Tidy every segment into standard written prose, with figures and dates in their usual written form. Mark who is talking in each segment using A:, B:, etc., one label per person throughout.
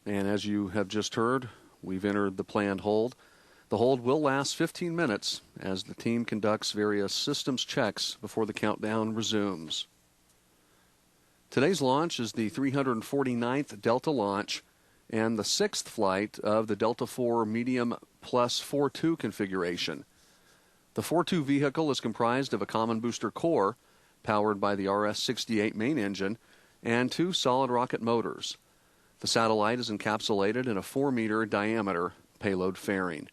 A: And as you have just heard, we've entered the planned hold. The hold will last 15 minutes as the team conducts various systems checks before the countdown resumes. Today's launch is the 349th Delta launch and the 6th flight of the Delta IV Medium Plus 4.2 configuration. The 4.2 vehicle is comprised of a common booster core powered by the RS-68 main engine and 2 solid rocket motors. The satellite is encapsulated in a 4-meter diameter payload fairing.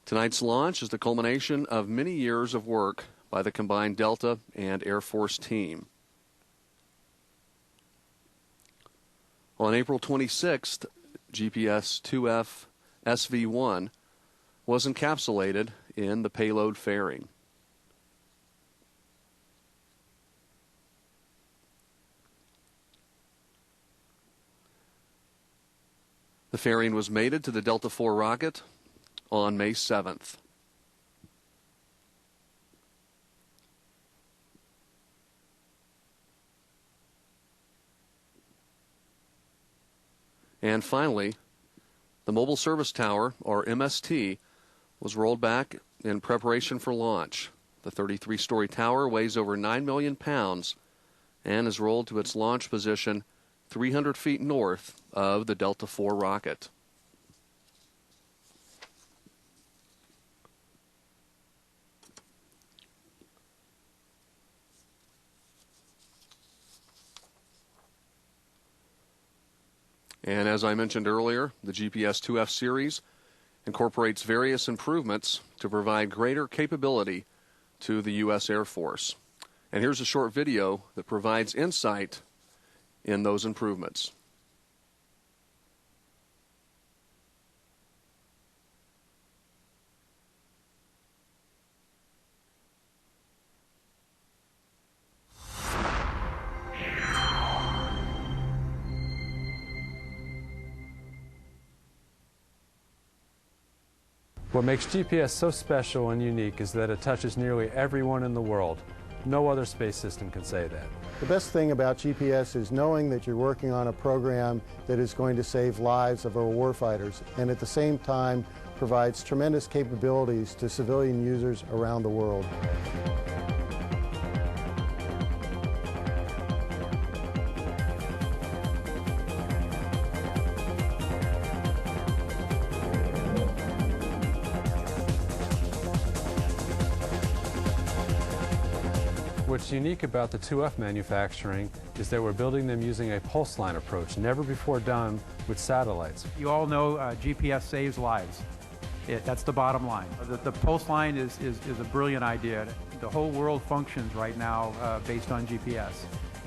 A: Tonight's launch is the culmination of many years of work by the combined Delta and Air Force team. On April 26th, GPS 2F SV-1 was encapsulated in the payload fairing. The fairing was mated to the Delta IV rocket on May 7th. And finally, the Mobile Service Tower, or MST, was rolled back in preparation for launch. The 33-story tower weighs over 9 million pounds and is rolled to its launch position 300 feet north of the Delta IV rocket. And as I mentioned earlier, the GPS 2F series incorporates various improvements to provide greater capability to the U.S. Air Force. And here's a short video that provides insight in those improvements.
B: What makes GPS so special and unique is that it touches nearly everyone in the world. No other space system can say that.
C: The best thing about GPS is knowing that you're working on a program that is going to save lives of our warfighters, and at the same time provides tremendous capabilities to civilian users around the world.
B: What's unique about the 2F manufacturing is that we're building them using a pulse line approach, never before done with satellites.
D: You all know GPS saves lives. That's the bottom line. The pulse line is a brilliant idea. The whole world functions right now based on GPS.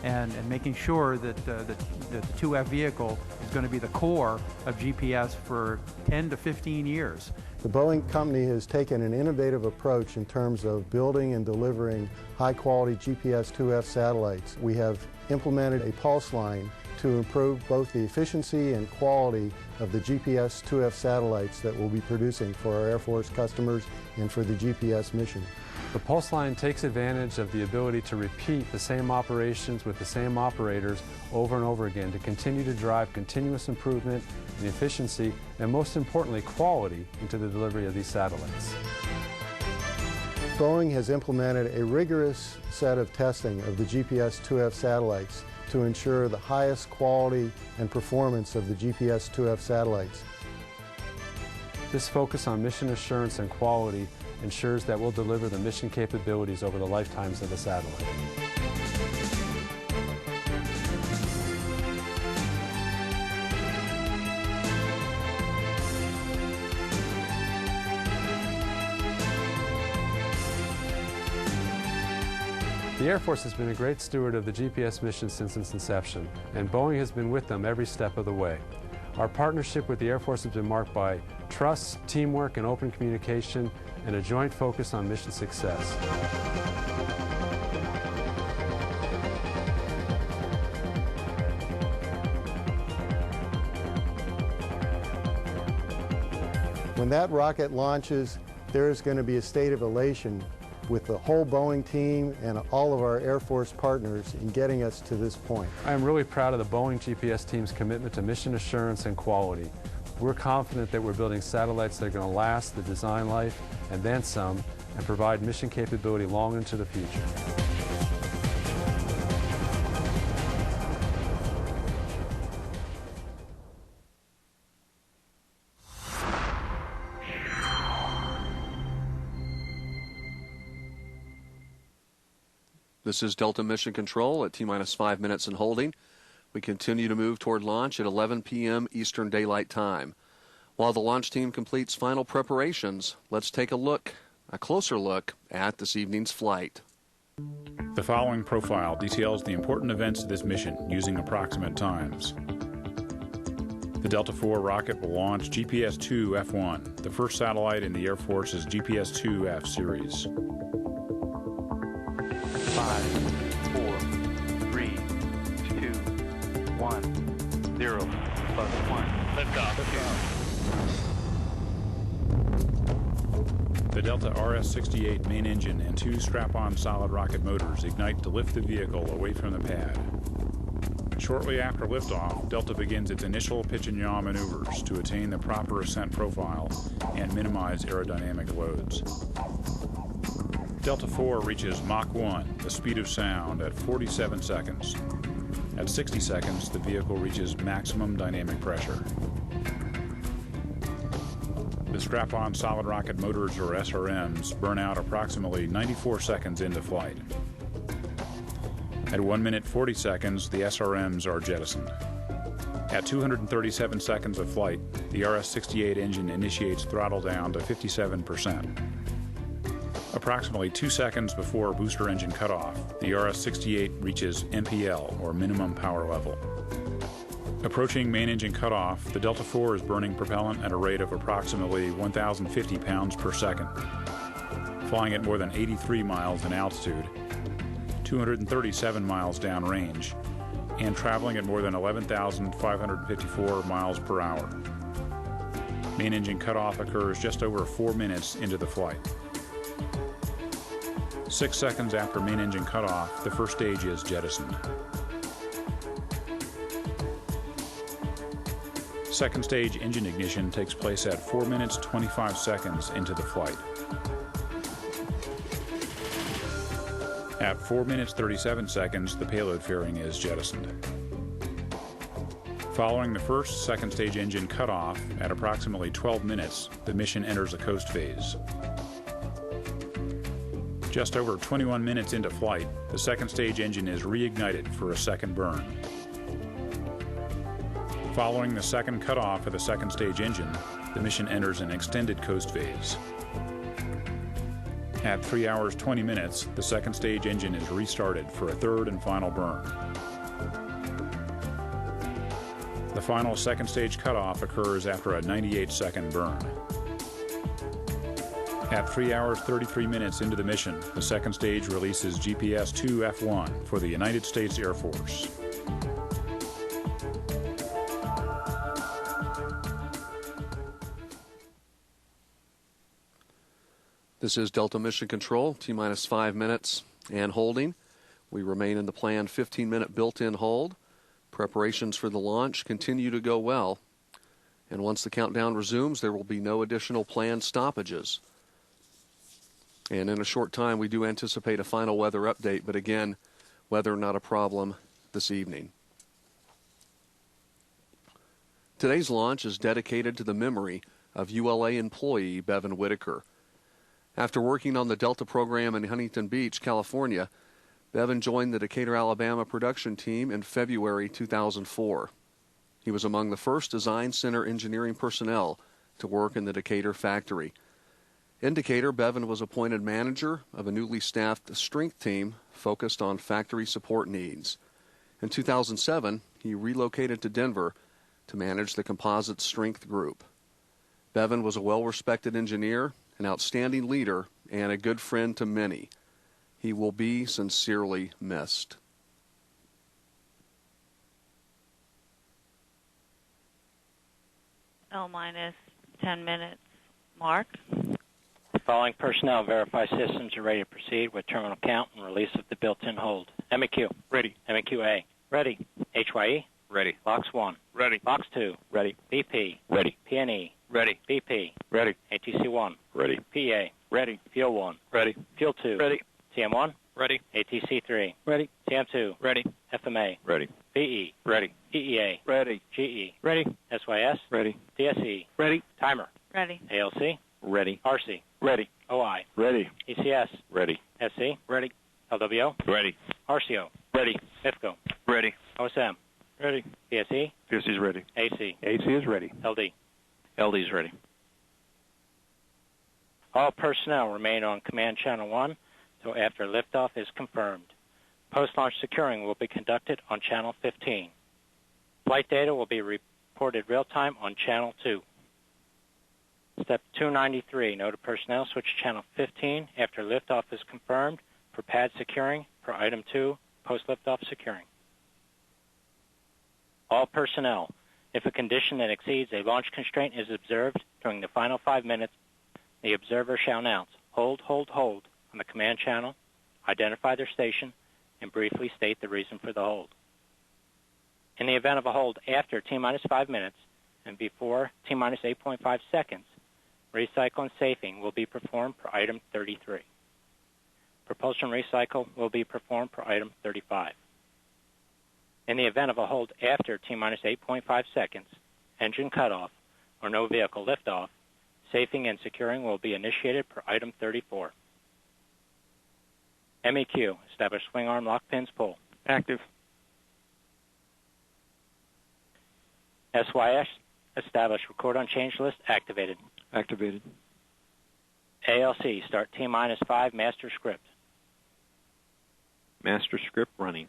D: And making sure that the 2F vehicle is going to be the core of GPS for 10 to 15 years.
C: The Boeing company has taken an innovative approach in terms of building and delivering high-quality GPS 2F satellites. We have implemented a pulse line to improve both the efficiency and quality of the GPS 2F satellites that we'll be producing for our Air Force customers and for the GPS mission.
B: The pulse line takes advantage of the ability to repeat the same operations with the same operators over and over again to continue to drive continuous improvement in efficiency and, most importantly, quality into the delivery of these satellites.
C: Boeing has implemented a rigorous set of testing of the GPS 2F satellites to ensure the highest quality and performance of the GPS 2F satellites.
B: This focus on mission assurance and quality ensures that we'll deliver the mission capabilities over the lifetimes of the satellite. The Air Force has been a great steward of the GPS mission since its inception, and Boeing has been with them every step of the way. Our partnership with the Air Force has been marked by trust, teamwork, and open communication, and a joint focus on mission success.
C: When that rocket launches, there is going to be a state of elation with the whole Boeing team and all of our Air Force partners in getting us to this point.
B: I am really proud of the Boeing GPS team's commitment to mission assurance and quality. We're confident that we're building satellites that are going to last the design life and then some, and provide mission capability long into the future.
A: This is Delta Mission Control at T-minus 5 minutes and holding. We continue to move toward launch at 11 p.m. Eastern Daylight Time. While the launch team completes final preparations, let's take a closer look at this evening's flight.
E: The following profile details the important events of this mission using approximate times. The Delta IV rocket will launch GPS 2 F-1, the first satellite in the Air Force's GPS 2F series.
F: 5, 4, 3, 2, 1, 0, plus 1. Liftoff.
E: The Delta RS-68 main engine and 2 strap-on solid rocket motors ignite to lift the vehicle away from the pad. Shortly after liftoff, Delta begins its initial pitch and yaw maneuvers to attain the proper ascent profile and minimize aerodynamic loads. Delta IV reaches Mach 1, the speed of sound, at 47 seconds. At 60 seconds, the vehicle reaches maximum dynamic pressure. The strap-on solid rocket motors, or SRMs, burn out approximately 94 seconds into flight. At 1 minute 40 seconds, the SRMs are jettisoned. At 237 seconds of flight, the RS-68 engine initiates throttle down to 57%. Approximately 2 seconds before booster engine cutoff, the RS-68 reaches MPL, or minimum power level. Approaching main engine cutoff, the Delta IV is burning propellant at a rate of approximately 1,050 pounds per second, flying at more than 83 miles in altitude, 237 miles downrange, and traveling at more than 11,554 miles per hour. Main engine cutoff occurs just over 4 minutes into the flight. 6 seconds after main engine cutoff, the first stage is jettisoned. Second stage engine ignition takes place at 4 minutes 25 seconds into the flight. At 4 minutes 37 seconds, the payload fairing is jettisoned. Following the first second stage engine cutoff, at approximately 12 minutes, the mission enters a coast phase. Just over 21 minutes into flight, the second stage engine is reignited for a second burn. Following the second cutoff of the second stage engine, the mission enters an extended coast phase. At 3 hours 20 minutes, the second stage engine is restarted for a third and final burn. The final second stage cutoff occurs after a 98-second burn. At 3 hours 33 minutes into the mission, the second stage releases GPS 2 F-1 for the United States Air Force.
A: This is Delta Mission Control, T-minus 5 minutes and holding. We remain in the planned 15-minute built-in hold. Preparations for the launch continue to go well. And once the countdown resumes, there will be no additional planned stoppages. And in a short time, we do anticipate a final weather update, but again, weather not a problem this evening. Today's launch is dedicated to the memory of ULA employee Bevan Whitaker. After working on the Delta program in Huntington Beach, California, Bevan joined the Decatur, Alabama production team in February 2004. He was among the first design center engineering personnel to work in the Decatur factory. In Decatur, Bevan was appointed manager of a newly staffed strength team focused on factory support needs. In 2007, he relocated to Denver to manage the composite strength group. Bevan was a well-respected engineer, an outstanding leader, and a good friend to many. He will be sincerely missed.
G: L minus 10 minutes. Mark? Following personnel verify systems are ready to proceed with terminal count and release of the built-in hold. MEQ.
F: Ready.
G: MEQ-A. Ready. HYE.
F: Ready.
G: Box 1.
F: Ready.
G: Box 2.
F: Ready.
G: BP.
F: Ready.
G: PNE.
F: Ready.
G: BP.
F: Ready.
G: ATC-1.
F: Ready.
G: PA.
F: Ready.
G: Fuel 1.
F: Ready.
G: Fuel 2.
F: Ready.
G: TM1.
F: Ready.
G: ATC-3.
F: Ready.
G: TM2.
F: Ready.
G: FMA.
F: Ready.
G: VE.
F: Ready.
G: EEA.
F: Ready.
G: GE.
F: Ready.
G: SYS.
F: Ready.
G: DSE.
F: Ready.
G: Timer.
H: Ready.
G: ALC.
F: Ready.
G: RC.
F: Ready.
G: OI.
F: Ready.
G: ECS.
F: Ready.
G: SC.
F: Ready.
G: LWO.
F: Ready.
G: RCO.
F: Ready.
G: IFCO.
F: Ready.
G: OSM.
F: Ready.
G: PSE.
F: PSC is ready.
G: AC.
F: AC is ready.
G: LD.
F: LD is ready.
G: All personnel remain on Command Channel 1 until after liftoff is confirmed. Post-launch securing will be conducted on Channel 15. Flight data will be reported real-time on Channel 2. Step 293, note personnel switch to Channel 15 after liftoff is confirmed for pad securing per Item 2, post-liftoff securing. All personnel, if a condition that exceeds a launch constraint is observed during the final 5 minutes, the observer shall announce, hold, hold, hold, on the command channel, identify their station, and briefly state the reason for the hold. In the event of a hold after T-minus 5 minutes and before T-minus 8.5 seconds, recycle and safing will be performed per Item 33. Propulsion recycle will be performed per Item 35. In the event of a hold after T-minus 8.5 seconds, engine cutoff, or no vehicle liftoff, safing and securing will be initiated per Item 34. MEQ, establish swing arm lock pins pull.
F: Active.
G: SYS, establish record on change list activated.
F: Activated.
G: ALC, start T-minus 5 master script.
F: Master script running.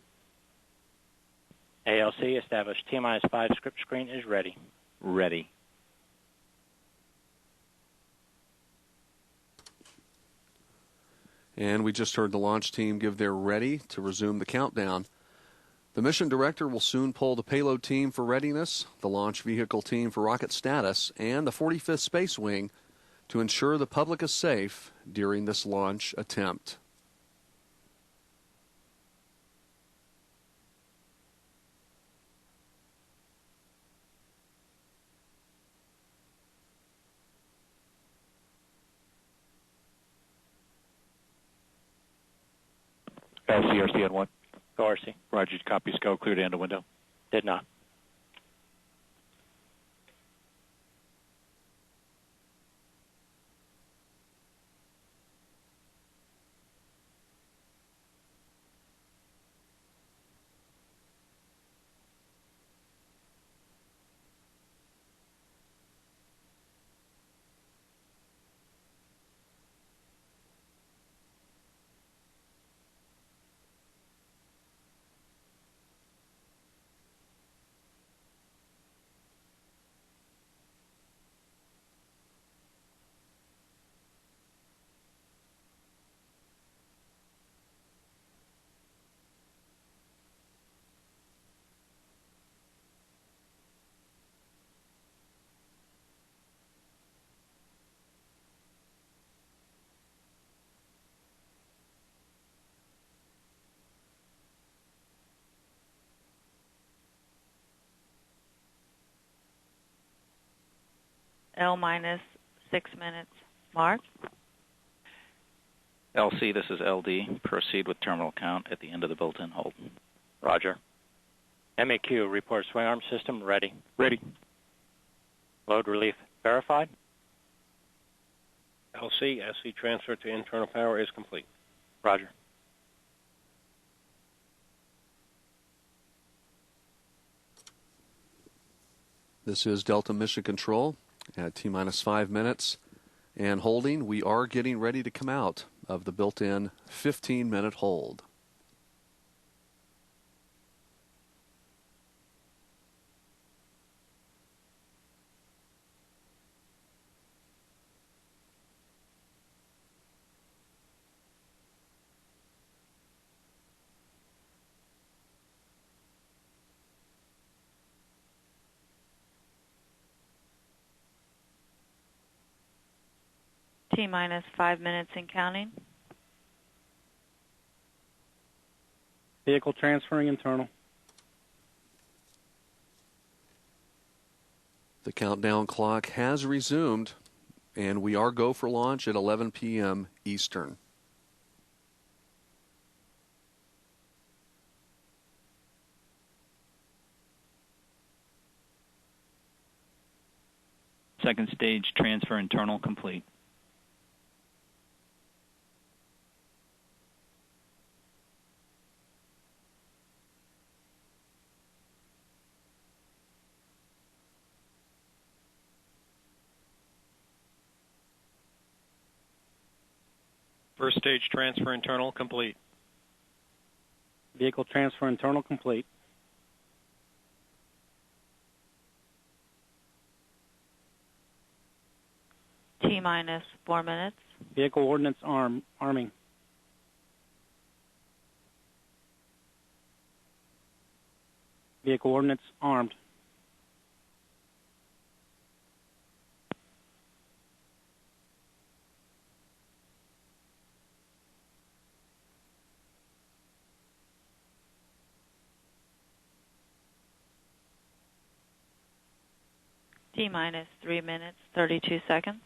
G: ALC, establish T-minus 5 script screen is ready.
F: Ready.
A: And we just heard the launch team give their ready to resume the countdown. The mission director will soon poll the payload team for readiness, the launch vehicle team for rocket status, and the 45th Space Wing to ensure the public is safe during this launch attempt.
F: LCRC on 1.
G: Go RC.
F: Roger, copy, SCO, clear to end the window.
G: Did not.
H: L minus 6 minutes. Mark?
I: LC, this is LD. Proceed with terminal count at the end of the built-in hold.
G: Roger. MEQ, report swing arm system ready.
F: Ready.
G: Load relief verified.
J: LC, SC transfer to internal power is complete.
G: Roger.
A: This is Delta Mission Control at T-minus 5 minutes and holding. We are getting ready to come out of the built-in 15-minute hold.
H: T-minus 5 minutes and counting.
K: Vehicle transferring internal.
A: The countdown clock has resumed, and we are go for launch at 11 p.m. Eastern.
F: Second stage transfer internal complete.
J: First stage transfer internal complete.
K: Vehicle transfer internal complete.
H: T-minus 4 minutes.
K: Vehicle ordnance arming. Vehicle ordnance armed.
H: T-minus 3 minutes, 32 seconds.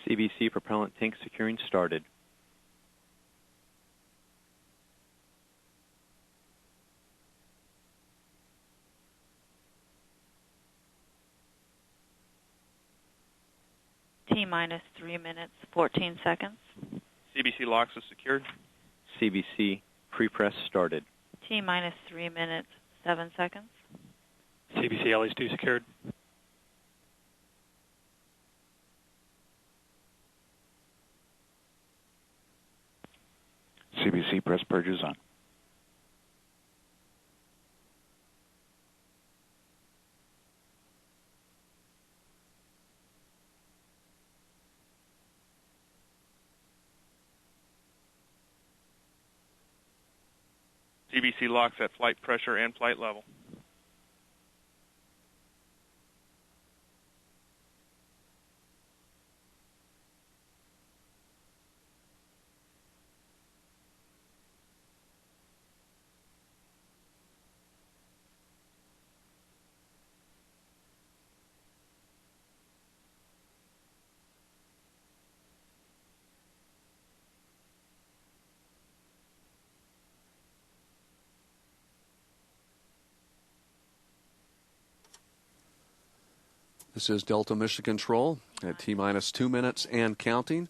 L: CBC propellant tank securing started.
H: T-minus 3 minutes, 14 seconds.
J: CBC locks is secured.
L: CBC pre-press started.
H: T-minus 3 minutes, 7 seconds.
J: CBC LH2 secured.
I: CBC press purges on.
J: CBC locks at flight pressure and flight level.
A: This is Delta Mission Control at T-minus 2 minutes and counting.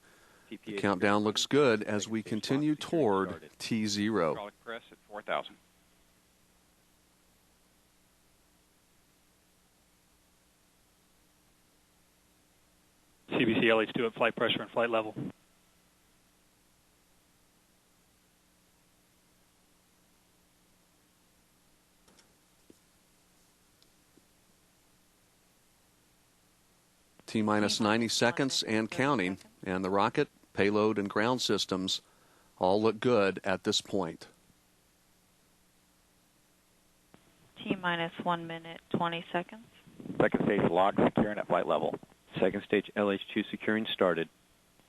A: The countdown looks good as we continue toward T0.
I: Hydraulic press at 4,000.
J: CBC LH2 at flight pressure and flight level.
A: T-minus 90 seconds and counting, and the rocket, payload, and ground systems all look good at this point.
H: T-minus 1 minute, 20 seconds.
L: Second stage lock securing at flight level. Second stage LH2 securing started.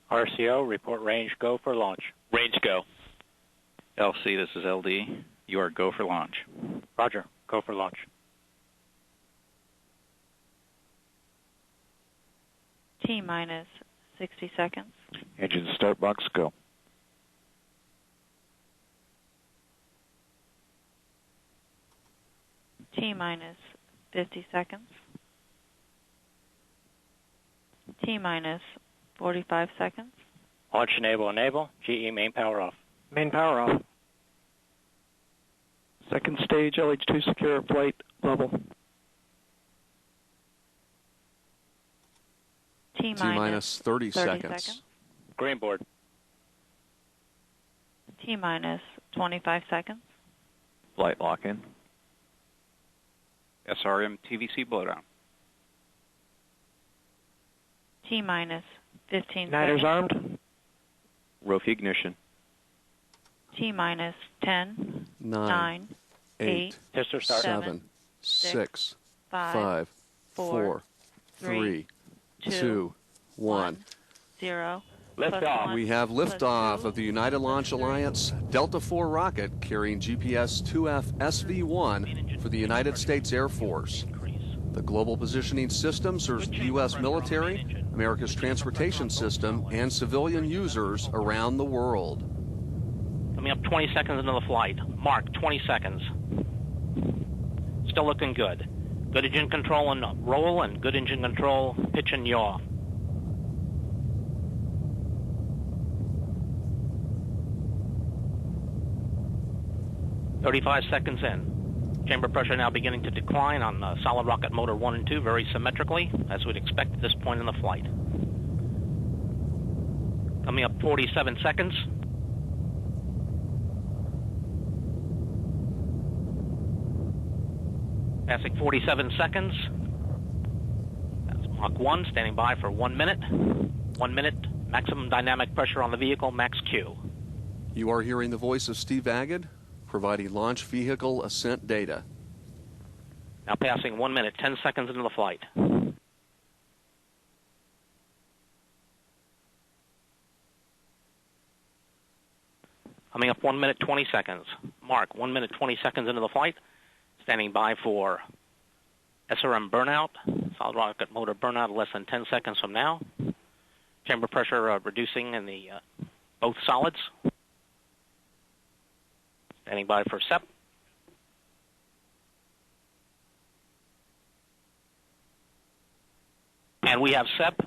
G: RCO, report range go for launch.
I: Range go. LC, this is LD. You are go for launch.
G: Roger, go for launch.
H: T-minus 60 seconds.
I: Engine start box go.
H: T-minus 50 seconds. T-minus 45 seconds.
G: Launch enable. GE main power off.
K: Main power off. Second stage LH2 secure at flight level.
A: T-minus 30 seconds.
G: Green board.
H: T-minus 25 seconds.
L: Flight lock in.
I: SRM TVC blowdown.
H: T-minus 15
K: Igniters
H: seconds.
K: armed.
L: Rofi ignition.
H: T-minus 10, 9, 8,
G: Pistol start.
A: 7, 6,
H: 5,
A: 5, 4, 3, 2, 1.
H: 0.
F: Liftoff.
A: We have liftoff of the United Launch Alliance Delta IV rocket carrying GPS 2F SV-1 for the United States Air Force. The Global Positioning System serves the U.S. military, America's transportation system, and civilian users around the world.
G: Coming up 20 seconds into the flight. Mark, 20 seconds. Still looking good. Good engine control and roll, and good engine control, pitch and yaw. "35 seconds in. Chamber pressure now beginning to decline on solid rocket motor 1 and 2 very symmetrically, as we'd expect at this point in the flight. Coming up 47 seconds. Passing 47 seconds. That's Mach 1, standing by for 1 minute. 1 minute, maximum dynamic pressure on the vehicle, max Q.
A: You are hearing the voice of Steve Agid, providing launch vehicle ascent data.
G: Now passing 1 minute, 10 seconds into the flight. Coming up 1 minute, 20 seconds. Mark, 1 minute, 20 seconds into the flight. Standing by for SRM burnout, solid rocket motor burnout less than 10 seconds from now. Chamber pressure reducing in the both solids. Standing by for SEP. And we have SEP.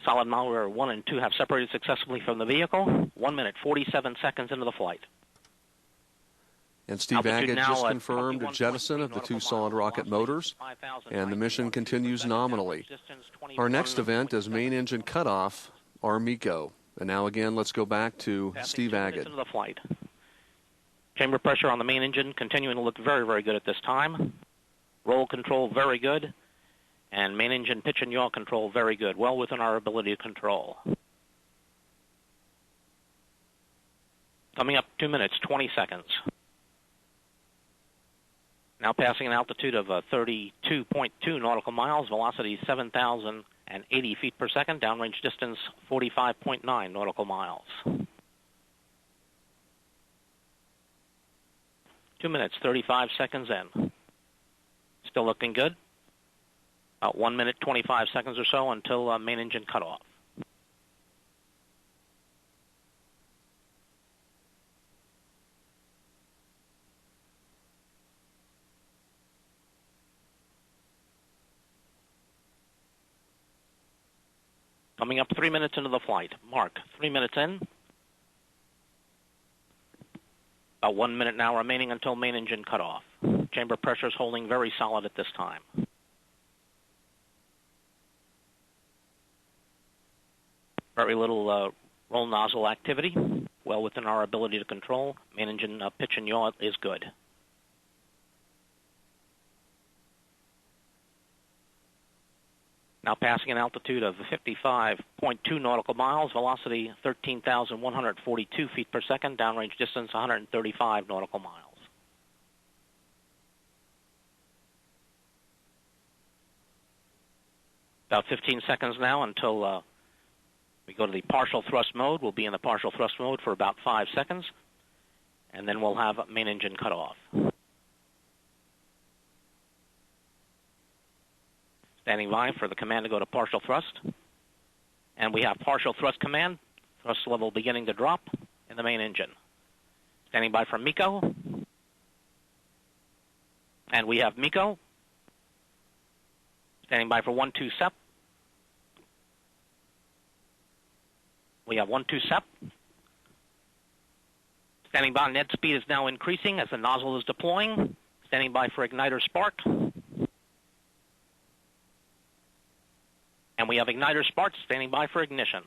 G: Solid motor 1 and 2 have separated successfully from the vehicle. 1 minute, 47 seconds into the flight.
A: And Steve Agid just confirmed a jettison of the 2 solid rocket motors, and the mission continues nominally. Our next event is main engine cutoff, our MECO. And now again, let's go back to Steve Agid.
G: Into the flight. Chamber pressure on the main engine continuing to look very, very good at this time. Roll control very good, and main engine pitch and yaw control very good, well within our ability to control. Coming up 2 minutes, 20 seconds. Now passing an altitude of 32.2 nautical miles, velocity 7,080 feet per second, downrange distance 45.9 nautical miles. 2 minutes, 35 seconds in. Still looking good. About 1 minute, 25 seconds or so until main engine cutoff. Coming up 3 minutes into the flight. Mark, 3 minutes in. About 1 minute now remaining until main engine cutoff. Chamber pressure is holding very solid at this time. Very little roll nozzle activity, well within our ability to control. Main engine pitch and yaw is good. Now passing an altitude of 55.2 nautical miles, velocity 13,142 feet per second, downrange distance 135 nautical miles. About 15 seconds now until we go to the partial thrust mode. We'll be in the partial thrust mode for about 5 seconds, and then we'll have main engine cut off. Standing by for the command to go to partial thrust. And we have partial thrust command, thrust level beginning to drop in the main engine. Standing by for MECO. And we have MECO. Standing by for 1-2 SEP. We have 1-2 SEP. Standing by, net speed is now increasing as the nozzle is deploying. Standing by for igniter spark. And we have igniter spark standing by for ignition.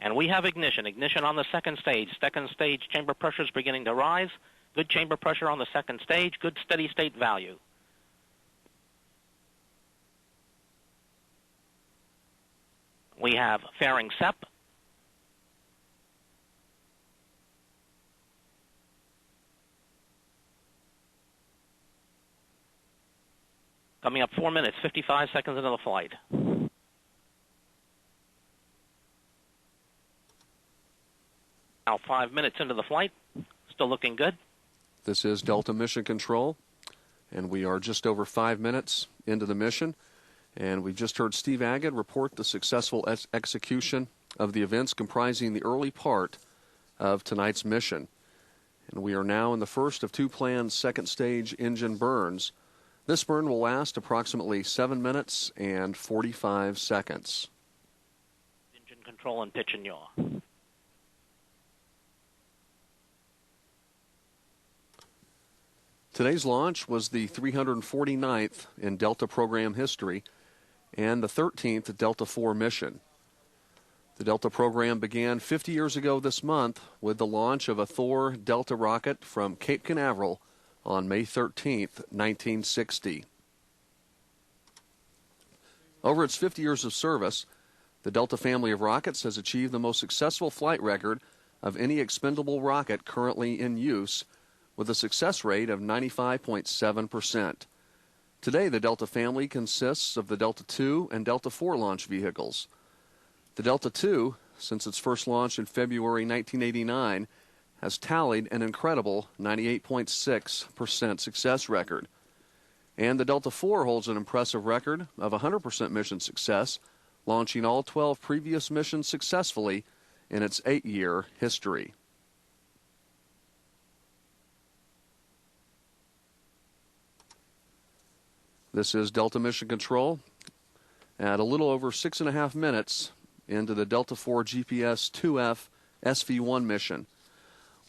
G: And we have ignition. Ignition on the second stage. Second stage chamber pressure is beginning to rise. Good chamber pressure on the second stage. Good steady state value. We have fairing SEP. Coming up 4 minutes, 55 seconds into the flight.
M: Now 5 minutes into the flight. Still looking good.
A: This is Delta Mission Control, and we are just over 5 minutes into the mission. And we've just heard Steve Agid report the successful execution of the events comprising the early part of tonight's mission. And we are now in the first of two planned second stage engine burns. This burn will last approximately 7 minutes and 45 seconds.
M: Engine control and pitch and yaw.
A: Today's launch was the 349th in Delta program history and the 13th Delta IV mission. The Delta program began 50 years ago this month with the launch of a Thor Delta rocket from Cape Canaveral on May 13th, 1960. Over its 50 years of service, the Delta family of rockets has achieved the most successful flight record of any expendable rocket currently in use, with a success rate of 95.7%. Today, the Delta family consists of the Delta II and Delta IV launch vehicles. The Delta II, since its first launch in February 1989, has tallied an incredible 98.6% success record. And the Delta IV holds an impressive record of 100% mission success, launching all 12 previous missions successfully in its 8-year history. This is Delta Mission Control at a little over 6.5 minutes into the Delta IV GPS 2F SV-1 mission.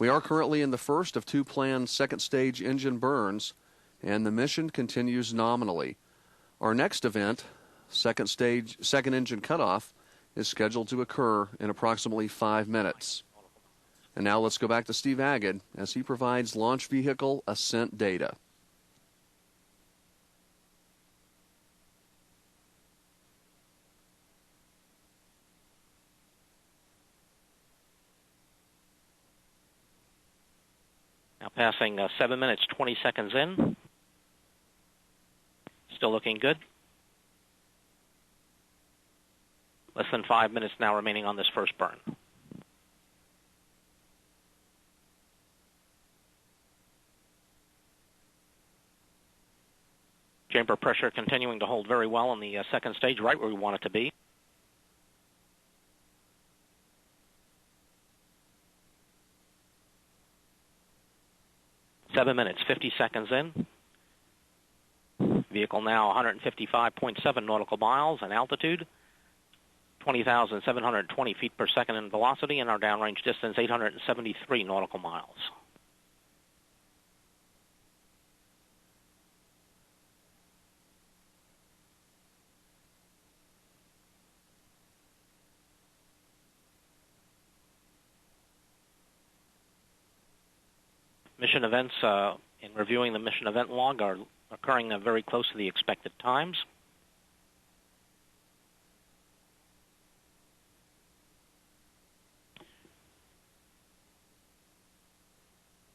A: We are currently in the first of two planned second stage engine burns, and the mission continues nominally. Our next event, second engine cutoff, is scheduled to occur in approximately 5 minutes. And now let's go back to Steve Agid as he provides launch vehicle ascent data.
M: Now passing 7 minutes, 20 seconds in. Still looking good. Less than 5 minutes now remaining on this first burn. Chamber pressure continuing to hold very well on the second stage, right where we want it to be. Seven minutes, 50 seconds in. Vehicle now 155.7 nautical miles in altitude, 20,720 feet per second in velocity, and our downrange distance 873 nautical miles. Mission events, in reviewing the mission event log, are occurring very close to the expected times.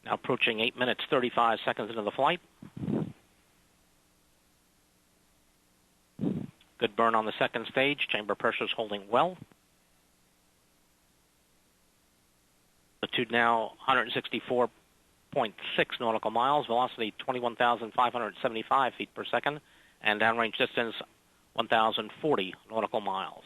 M: Now approaching 8 minutes, 35 seconds into the flight. Good burn on the second stage. Chamber pressure is holding well. Altitude now 164.6 nautical miles, velocity 21,575 feet per second, and downrange distance 1,040 nautical miles.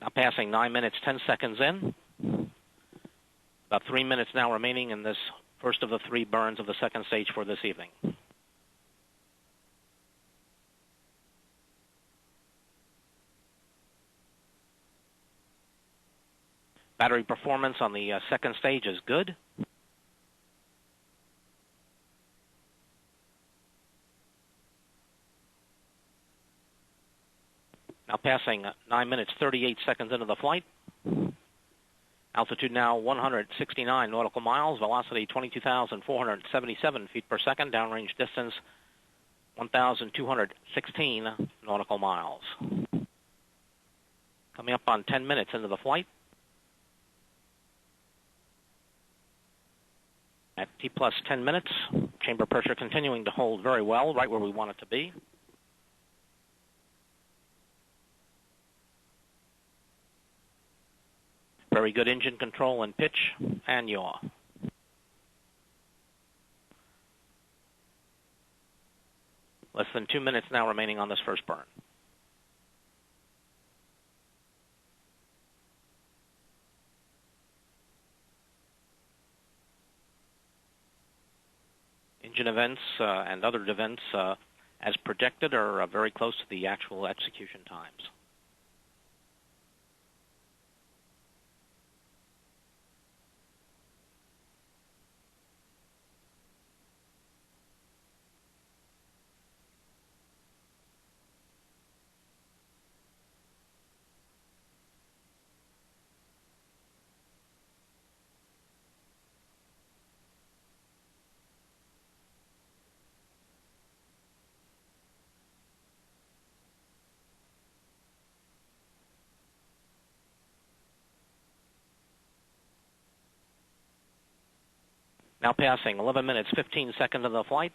M: Now passing 9 minutes, 10 seconds in. About 3 minutes now remaining in this first of the three burns of the second stage for this evening. Battery performance on the second stage is good. Now passing 9 minutes, 38 seconds into the flight. Altitude now 169 nautical miles, velocity 22,477 feet per second, downrange distance 1,216 nautical miles. Coming up on 10 minutes into the flight. At T plus 10 minutes. Chamber pressure continuing to hold very well, right where we want it to be. Very good engine control and pitch and yaw. Less than 2 minutes now remaining on this first burn. Engine events and other events, as projected, are very close to the actual execution times. Now passing 11 minutes, 15 seconds of the flight.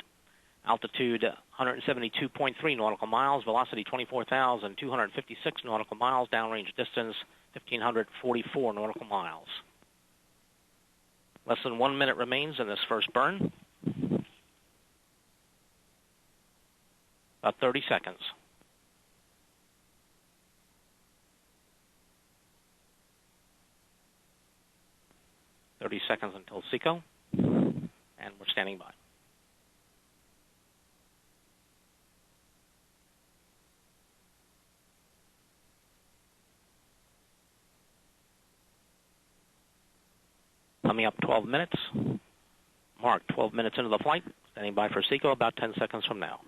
M: Altitude 172.3 nautical miles. Velocity 24,256 nautical miles. Downrange distance 1,544 nautical miles. Less than 1 minute remains in this first burn. About 30 seconds. Seconds until SECO. And we're standing by. Coming up 12 minutes. Mark, 12 minutes into the flight. Standing by for SECO about 10 seconds from now.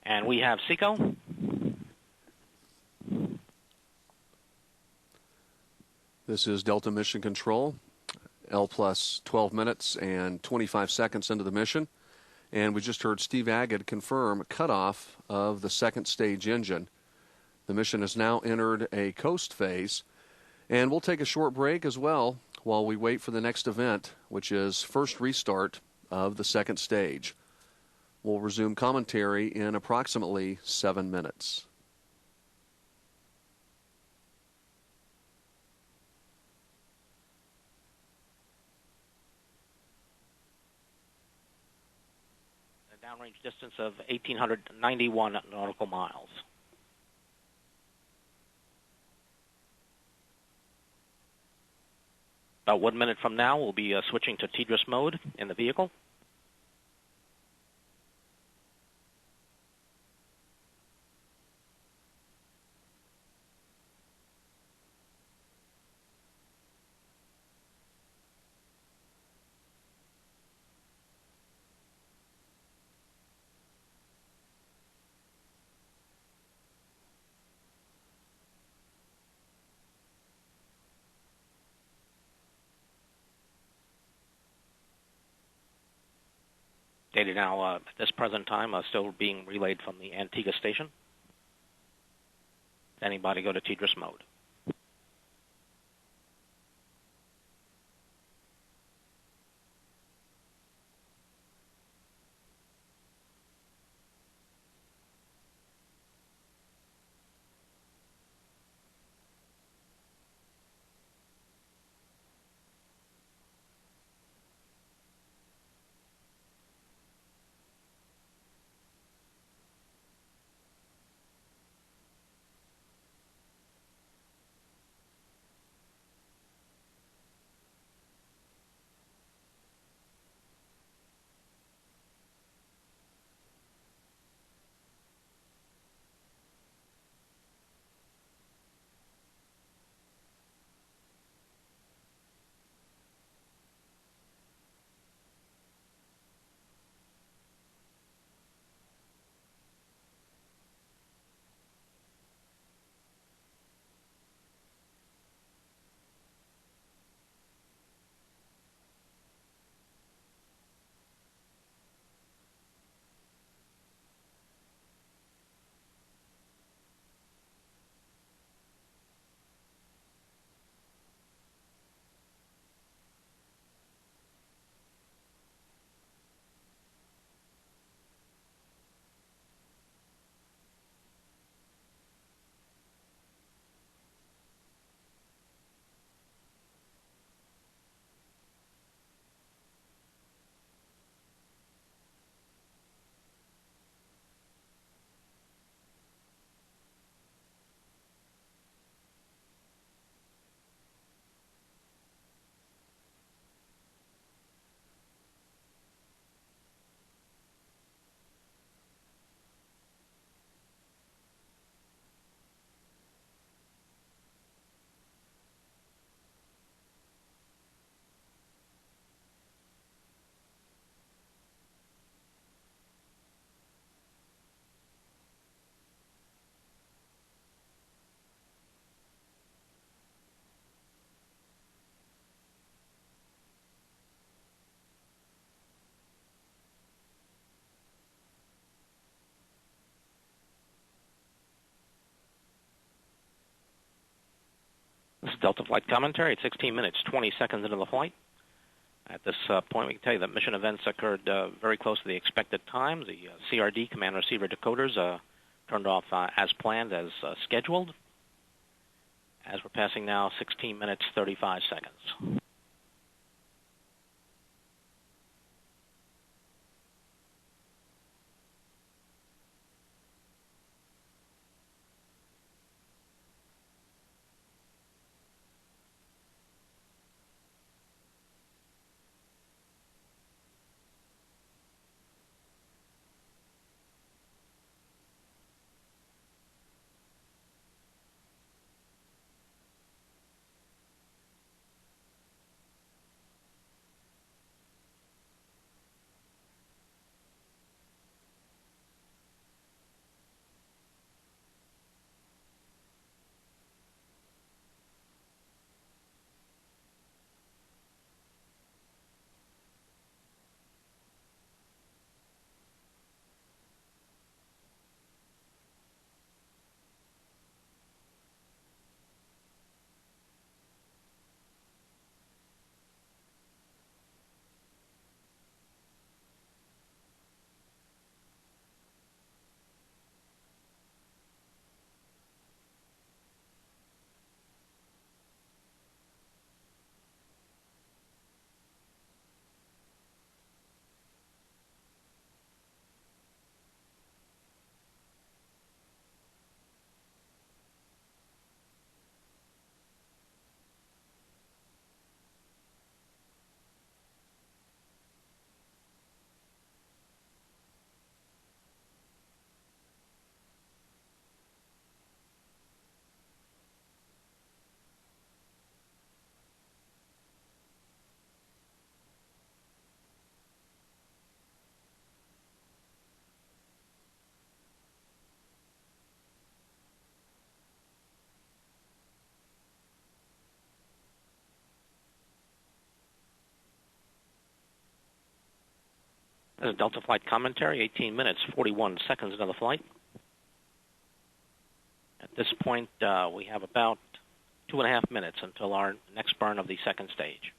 M: And we have SECO.
A: This is Delta Mission Control, L plus 12 minutes and 25 seconds into the mission. And we just heard Steve Agate confirm cutoff of the second stage engine. The mission has now entered a coast phase. And we'll take a short break as well while we wait for the next event, which is first restart of the second stage. We'll resume commentary in approximately 7 minutes.
M: A downrange distance of 1,891 nautical miles. About 1 minute from now, we'll be switching to TDRS mode in the vehicle. Data now, at this present time, still being relayed from the Antigua station. Anybody go to TDRS mode. Delta flight commentary at 16 minutes, 20 seconds into the flight. At this point, we can tell you that mission events occurred very close to the expected time. The CRD, command receiver decoders, turned off as planned, as scheduled. As we're passing now 16 minutes, 35 seconds. Delta flight commentary, 18 minutes, 41 seconds into the flight. At this point, we have about 2.5 minutes until our next burn of the second stage.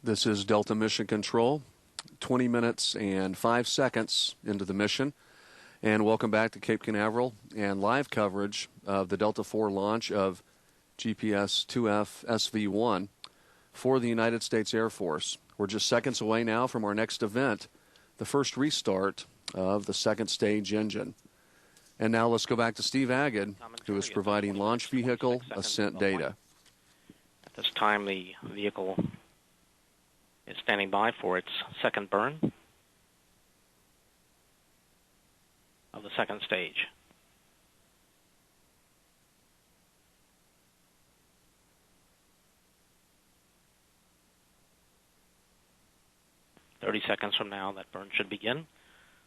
A: This is Delta Mission Control, 20 minutes and 5 seconds into the mission. And welcome back to Cape Canaveral and live coverage of the Delta IV launch of GPS 2F SV-1 for the United States Air Force. We're just seconds away now from our next event, the first restart of the second stage engine. And now let's go back to Steve Agad, who is providing launch vehicle Ascent data.
M: At this time, the vehicle is standing by for its second burn of the second stage. "30 seconds from now, that burn should begin.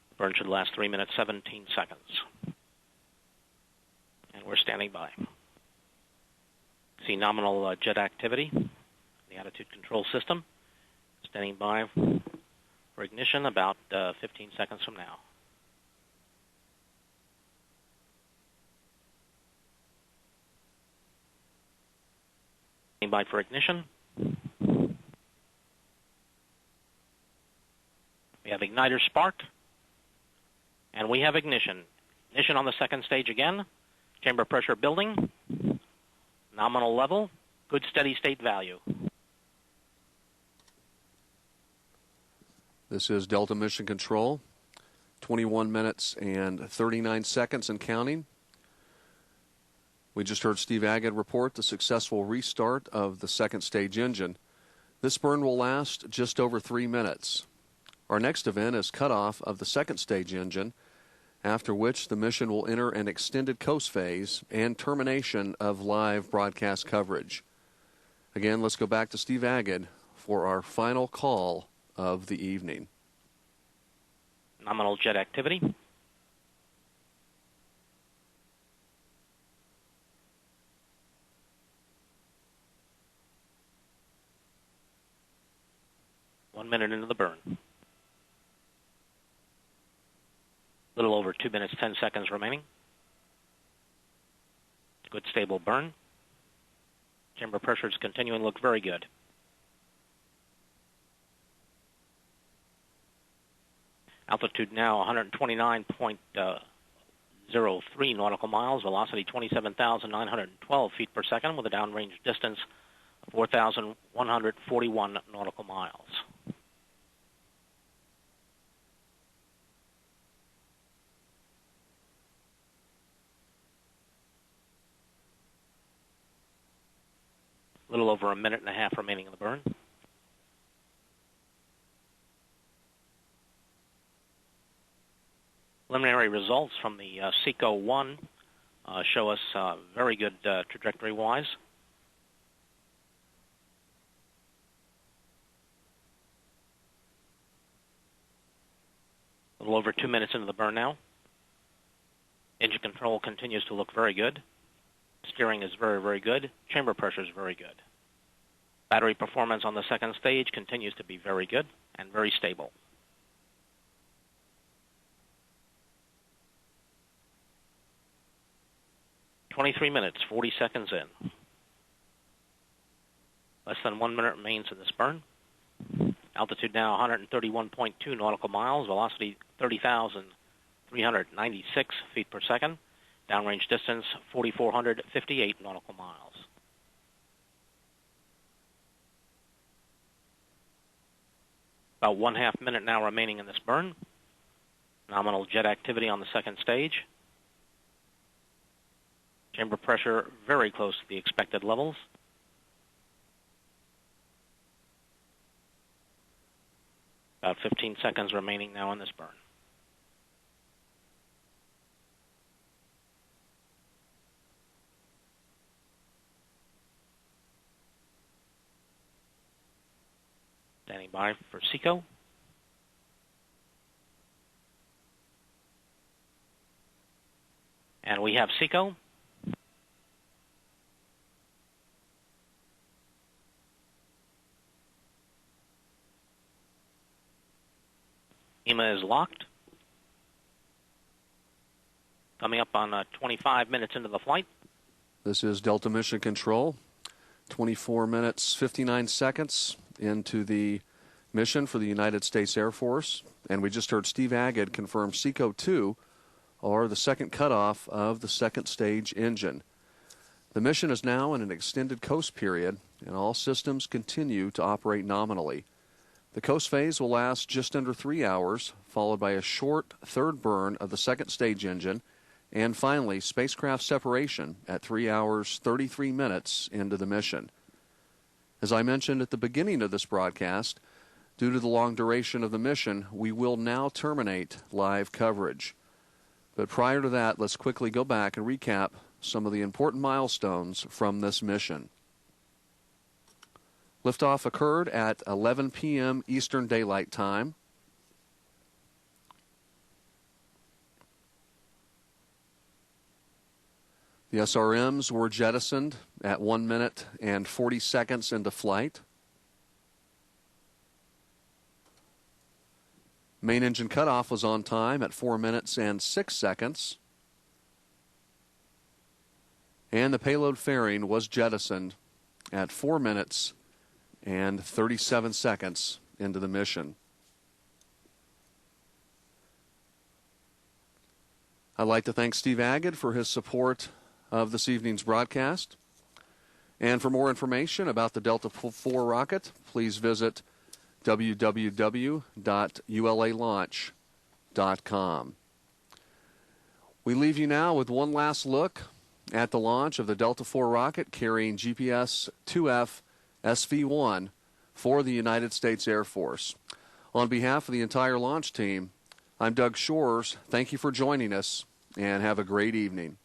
M: The burn should last 3 minutes, 17 seconds. And we're standing by. See nominal jet activity, the attitude control system. Standing by for ignition about 15 seconds from now. Standing by for ignition. have igniter sparked, and we have ignition. Ignition on the second stage again. Chamber pressure building. Nominal level. Good steady state value.
A: This is Delta Mission Control. 21 minutes and 39 seconds and counting. We just heard Steve Agate report the successful restart of the second stage engine. This burn will last just over 3 minutes. Our next event is cutoff of the second stage engine, after which the mission will enter an extended coast phase and termination of live broadcast coverage. Again, let's go back to Steve Agate for our final call of the evening.
M: Nominal jet activity. One minute into the burn. A little over 2 minutes, 10 seconds remaining. Good stable burn. Chamber pressure is continuing to look very good. Altitude now 129.03 nautical miles, velocity 27,912 feet per second with a downrange distance of 4,141 nautical miles. A little over a minute and a half remaining in the burn. Preliminary results from the SECO-1 show us very good trajectory-wise. A little over 2 minutes into the burn now. Engine control continues to look very good. Steering is very, very good. Chamber pressure is very good. Battery performance on the second stage continues to be very good and very stable. 23 minutes, 40 seconds in. Less than 1 minute remains in this burn. Altitude now 131.2 nautical miles, velocity 30,396 feet per second. Downrange distance 4,458 nautical miles. About 1/2 minute now remaining in this burn. Nominal jet activity on the second stage. Chamber pressure very close to the expected levels. About 15 seconds remaining now in this burn. Standing by for SECO. And we have SECO. EMA is locked. Coming up on 25 minutes into the flight.
A: This is Delta Mission Control. 24 minutes, 59 seconds into the mission for the United States Air Force. And we just heard Steve Agate confirm SECO-2, or the second cutoff of the second stage engine. The mission is now in an extended coast period, and all systems continue to operate nominally. The coast phase will last just under 3 hours, followed by a short third burn of the second stage engine, and finally spacecraft separation at 3 hours 33 minutes into the mission. As I mentioned at the beginning of this broadcast, due to the long duration of the mission, we will now terminate live coverage. But prior to that, let's quickly go back and recap some of the important milestones from this mission. Liftoff occurred at 11 p.m. Eastern Daylight Time. The SRMs were jettisoned at 1 minute and 40 seconds into flight. Main engine cutoff was on time at 4 minutes and 6 seconds. And the payload fairing was jettisoned at 4 minutes and 37 seconds into the mission. I'd like to thank Steve Agid for his support of this evening's broadcast. And for more information about the Delta IV rocket, please visit www.ulalaunch.com. We leave you now with one last look at the launch of the Delta IV rocket carrying GPS IIF SV-1 for the United States Air Force. On behalf of the entire launch team, I'm Doug Shores. Thank you for joining us, and have a great evening.